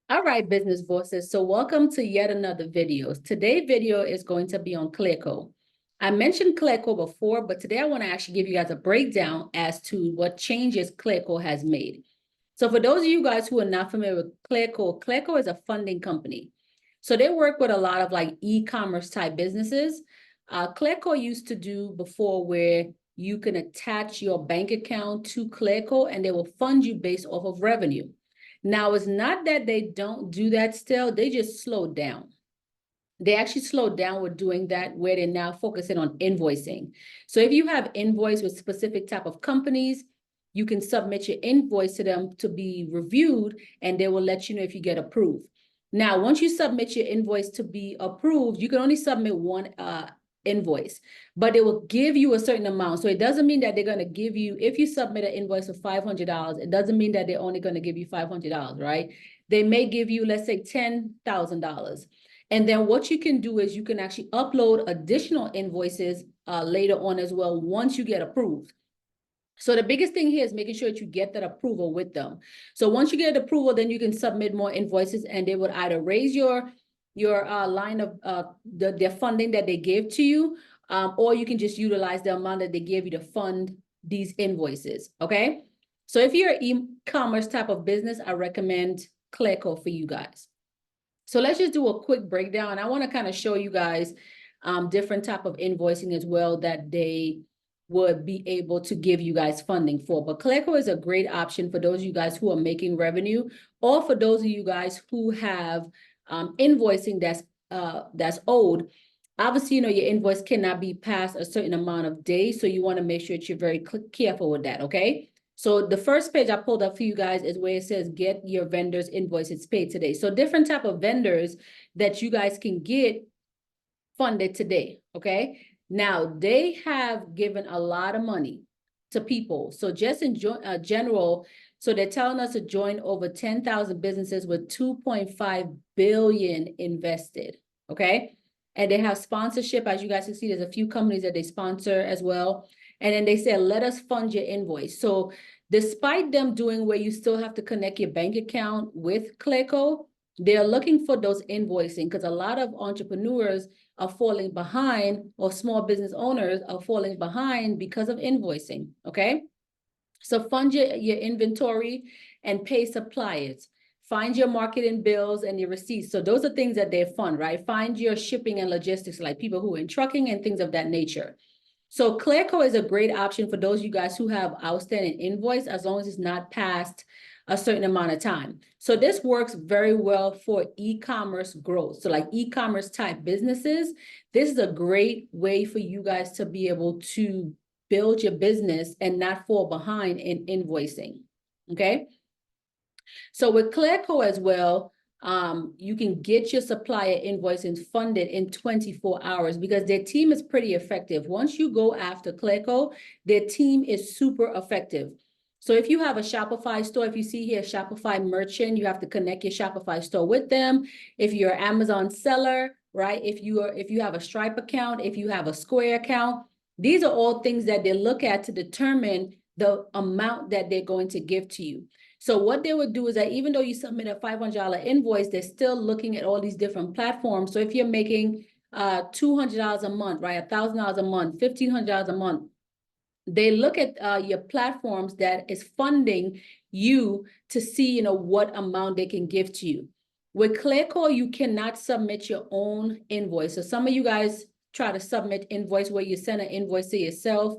All right, business bosses. So welcome to yet another video. Today's video is going to be on ClearCO. I mentioned ClearCO before, but today I want to actually give you guys a breakdown as to what changes ClearCO has made. So for those of you guys who are not familiar with ClearCO, ClearCO is a funding company. So they work with a lot of like e-commerce type businesses. ClearCO used to do before where you can attach your bank account to ClearCO and they will fund you based off of revenue. Now, it's not that they don't do that still, they just slowed down. They actually slowed down with doing that where they're now focusing on invoicing. So if you have invoice with specific type of companies, you can submit your invoice to them to be reviewed and they will let you know if you get approved. Now, once you submit your invoice to be approved, you can only submit one invoice, but they will give you a certain amount. So it doesn't mean that they're going to give you, if you submit an invoice of $500, it doesn't mean that they're only going to give you $500, right? They may give you, let's say, $10,000. And then what you can do is you can actually upload additional invoices later on as well once you get approved. So the biggest thing here is making sure that you get that approval with them. So once you get approval, then you can submit more invoices and they would either raise your line of their funding that they gave to you, or you can just utilize the amount that they gave you to fund these invoices, okay? So if you're an e-commerce type of business, I recommend Cleco for you guys. So let's just do a quick breakdown. I want to kind of show you guys different type of invoicing as well that they would be able to give you guys funding for. But Cleco is a great option for those of you guys who are making revenue, or for those of you guys who have invoicing that's owed. Obviously, you know, your invoice cannot be past a certain amount of days, so you want to make sure that you're very careful with that, okay? So the first page I pulled up for you guys is where it says get your vendors invoices paid today. So different type of vendors that you guys can get funded today, okay? Now, they have given a lot of money to people. So just in general, so they're telling us to join over 10,000 businesses with 2.5 billion invested, okay? And they have sponsorship. As you guys can see, there's a few companies that they sponsor as well. And then they said, let us fund your invoice. So despite them doing where you still have to connect your bank account with Cleco, they're looking for those invoicing because a lot of entrepreneurs are falling behind, or small business owners are falling behind because of invoicing, okay? So fund your inventory and pay suppliers. Find your marketing bills and your receipts. So those are things that they fund, right? Find your shipping and logistics, like people who are in trucking and things of that nature. So Cleco is a great option for those of you guys who have outstanding invoice, as long as it's not past a certain amount of time. So this works very well for e-commerce growth. So like e-commerce type businesses, this is a great way for you guys to be able to build your business and not fall behind in invoicing, okay? So with Cleco as well, you can get your supplier invoicing funded in 24 hours because their team is pretty effective. Once you go after Cleco, their team is super effective. So if you have a Shopify store, if you see here Shopify merchant, you have to connect your Shopify store with them. If you're an Amazon seller, right? If you have a Stripe account, if you have a Square account, these are all things that they look at to determine the amount that they're going to give to you. So what they would do is that even though you submit a $500 invoice, they're still looking at all these different platforms. So if you're making $200 a month, right, $1,000 a month, $1,500 a month, they look at your platforms that is funding you to see, you know, what amount they can give to you. With Cleco, you cannot submit your own invoice. So some of you guys try to submit invoice where you send an invoice to yourself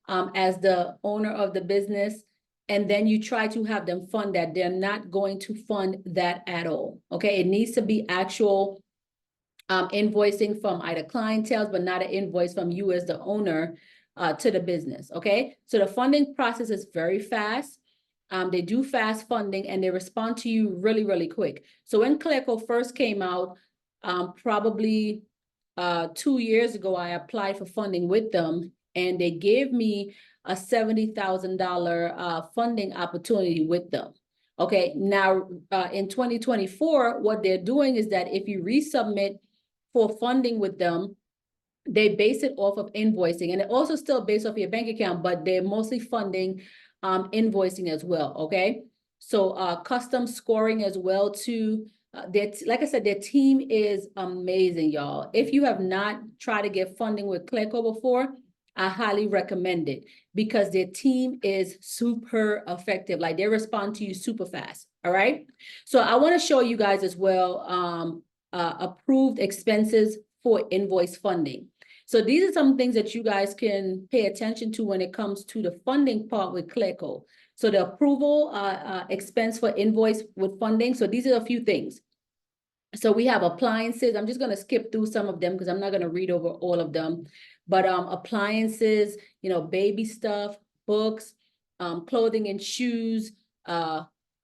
as the owner of the business, and then you try to have them fund that. They're not going to fund that at all, okay? It needs to be actual invoicing from either clientele, but not an invoice from you as the owner to the business, okay? So the funding process is very fast. They do fast funding and they respond to you really, really quick. So when Cleco first came out, probably 2 years ago, I applied for funding with them and they gave me a $70,000 funding opportunity with them. Okay, now in 2024, what they're doing is that if you resubmit for funding with them, they base it off of invoicing, and it also still based off your bank account, but they're mostly funding invoicing as well, okay? So custom scoring as well too. Like I said, their team is amazing, y'all. If you have not tried to get funding with Cleco before, I highly recommend it because their team is super effective. Like they respond to you super fast. All right. So I want to show you guys as well approved expenses for invoice funding. So these are some things that you guys can pay attention to when it comes to the funding part with Cleco. So the approval expense for invoice with funding. So these are a few things. So we have appliances. I'm just going to skip through some of them because I'm not going to read over all of them. But appliances, baby stuff, books, clothing and shoes,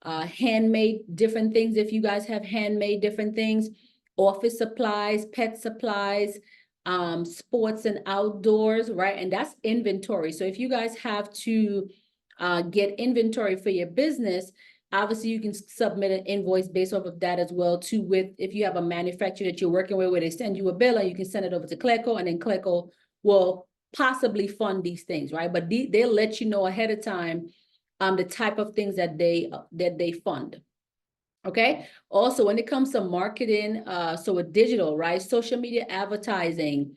handmade different things. If you guys have handmade different things, office supplies, pet supplies, sports and outdoors, right? And that's inventory. So if you guys have to get inventory for your business, obviously you can submit an invoice based off of that as well too. With if you have a manufacturer that you're working with where they send you a bill and you can send it over to Cleco, and then Cleco will possibly fund these things, right? But they'll let you know ahead of time the type of things that they fund. Okay. Also, when it comes to marketing, so with digital, right? Social media advertising.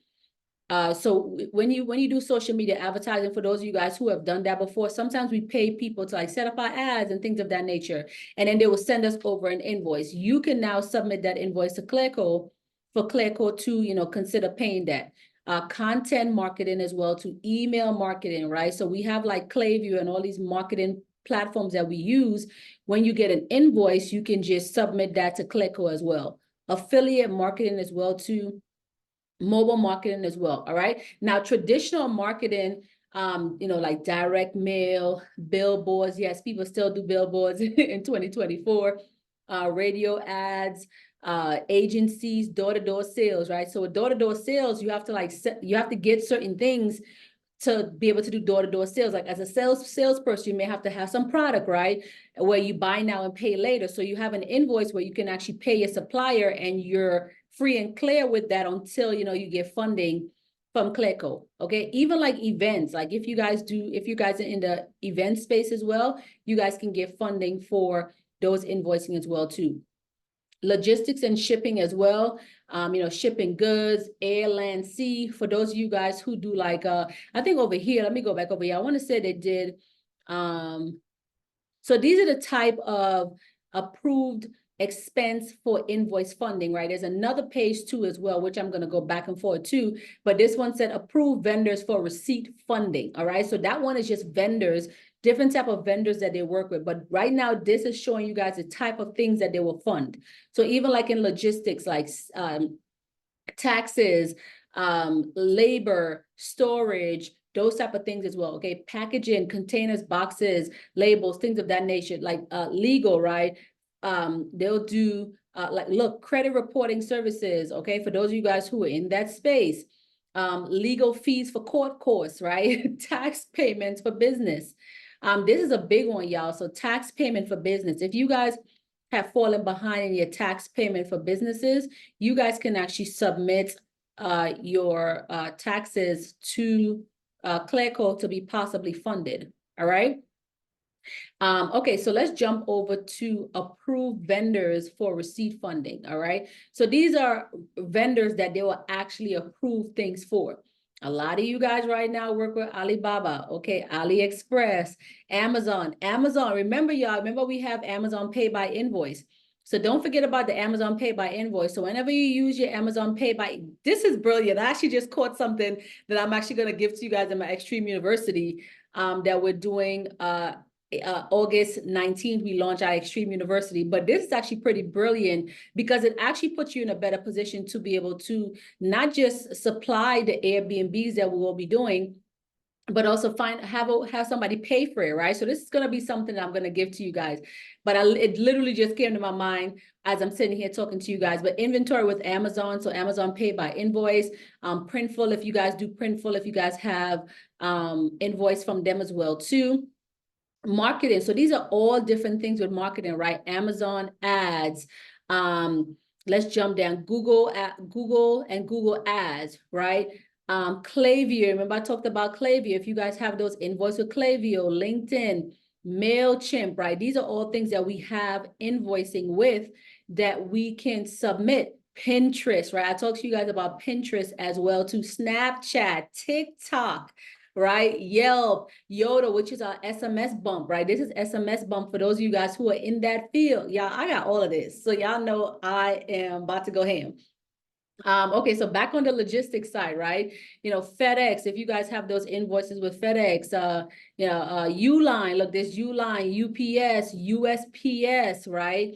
So when you do social media advertising, for those of you guys who have done that before, sometimes we pay people to like set up our ads and things of that nature, and then they will send us over an invoice. You can now submit that invoice to Cleco for Cleco to consider paying that. Content marketing as well, to email marketing, right? So we have like Klaviyo and all these marketing platforms that we use. When you get an invoice, you can just submit that to Cleco as well. Affiliate marketing as well too. Mobile marketing as well. All right. Now, traditional marketing, like direct mail, billboards. Yes, people still do billboards in 2024. Radio ads, agencies, door-to-door sales, right? So with door-to-door sales, you have to get certain things to be able to do door-to-door sales. Like as a salesperson, you may have to have some product, right? Where you buy now and pay later. So you have an invoice where you can actually pay your supplier and you're free and clear with that until, you get funding from Cleco. Okay. Even like events, like if you guys are in the event space as well, you guys can get funding for those invoicing as well too. Logistics and shipping as well. Shipping goods, air, land, sea. For those of you guys who do like, I think over here, let me go back over here. I want to say they did. So these are the type of approved expense for invoice funding, right? There's another page too as well, which I'm going to go back and forth to, but this one said approved vendors for receipt funding. All right. So that one is just vendors, different type of vendors that they work with. But right now, this is showing you guys the type of things that they will fund. So even like in logistics, like taxes, labor, storage, those type of things as well. Okay. Packaging, containers, boxes, labels, things of that nature, like legal, right? They'll do credit reporting services. Okay. For those of you guys who are in that space, legal fees for court costs, right? Tax payments for business. This is a big one, y'all. So tax payment for business. If you guys have fallen behind in your tax payment for businesses, you guys can actually submit your taxes to Cleco to be possibly funded. All right. Okay, so let's jump over to approved vendors for receipt funding. All right. So these are vendors that they will actually approve things for. A lot of you guys right now work with Alibaba, okay, AliExpress, Amazon. Remember, y'all, we have Amazon Pay by Invoice. So don't forget about the Amazon Pay by Invoice. So whenever you use your Amazon Pay by, this is brilliant. I actually just caught something that I'm actually going to give to you guys in my Extreme University that we're doing August 19th, we launch our Extreme University, but this is actually pretty brilliant because it actually puts you in a better position to be able to not just supply the Airbnbs that we will be doing, but also have somebody pay for it, right? So this is going to be something that I'm going to give to you guys, but it literally just came to my mind as I'm sitting here talking to you guys. But inventory with Amazon, so Amazon Pay by Invoice, Printful, if you guys do Printful, if you guys have invoice from them as well too. Marketing. So these are all different things with marketing, right? Amazon ads. Let's jump down. Google and Google ads, right? Klaviyo. Remember I talked about Klaviyo. If you guys have those invoices with Klaviyo, LinkedIn, MailChimp, right? These are all things that we have invoicing with that we can submit. Pinterest, right? I talked to you guys about Pinterest as well too. Snapchat, TikTok, right? Yelp, Yoda, which is our SMS bump, right? This is SMS bump for those of you guys who are in that field. Y'all, I got all of this. So y'all know I am about to go ham. Okay, so back on the logistics side, right? FedEx, if you guys have those invoices with FedEx, Uline, look, there's Uline, UPS, USPS, right?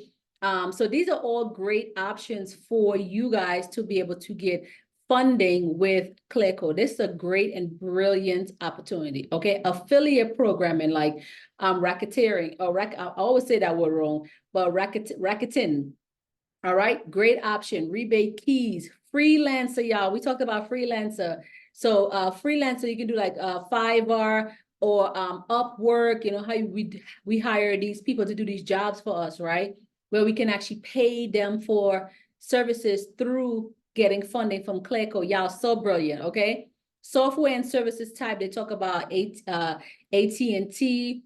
So these are all great options for you guys to be able to get funding with Cleco. This is a great and brilliant opportunity, okay? Affiliate programming like racketeering, or I always say that word wrong, but racketing. All right, great option. Rebate keys, freelancer, y'all. We talked about freelancer. So freelancer, you can do like Fiverr or Upwork. You know how we hire these people to do these jobs for us, right? Where we can actually pay them for services through getting funding from Cleco. Y'all, so brilliant, okay? Software and services type, they talk about AT&T,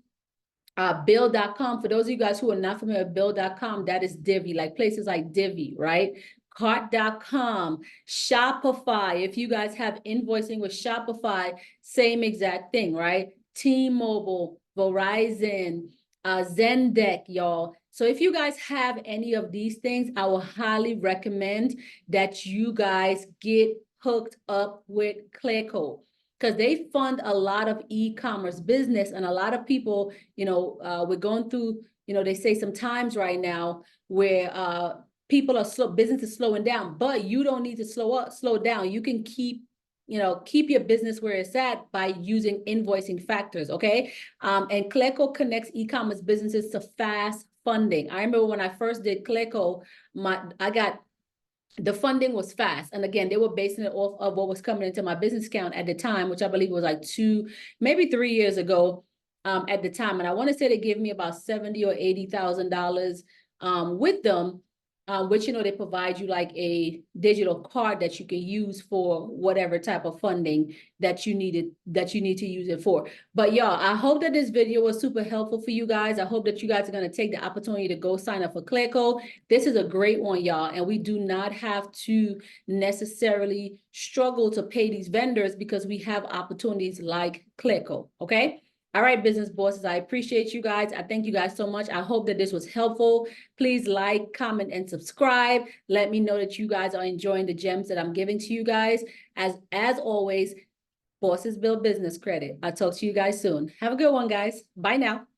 Bill.com. For those of you guys who are not familiar with Bill.com, that is Divvy, like places like Divvy, right? Cart.com, Shopify. If you guys have invoicing with Shopify, same exact thing, right? T-Mobile, Verizon, Zendesk, y'all. So if you guys have any of these things, I will highly recommend that you guys get hooked up with Cleco, because they fund a lot of e-commerce business, and a lot of people, we're going through, they say some times right now where people are business is slowing down, but you don't need to slow down. You can keep your business where it's at by using invoicing factors, okay? And Cleco connects e-commerce businesses to fast funding. I remember when I first did Cleco, the funding was fast. And again, they were basing it off of what was coming into my business account at the time, which I believe was like maybe 3 years ago at the time. And I want to say they gave me about $70,000 or $80,000 with them, which, they provide you like a digital card that you can use for whatever type of funding that you need to use it for. But y'all, I hope that this video was super helpful for you guys. I hope that you guys are going to take the opportunity to go sign up for Cleco. This is a great one, y'all. And we do not have to necessarily struggle to pay these vendors because we have opportunities like Cleco, okay? All right, business bosses, I appreciate you guys. I thank you guys so much. I hope that this was helpful. Please like, comment, and subscribe. Let me know that you guys are enjoying the gems that I'm giving to you guys. As always, bosses build business credit. I'll talk to you guys soon. Have a good one, guys. Bye now.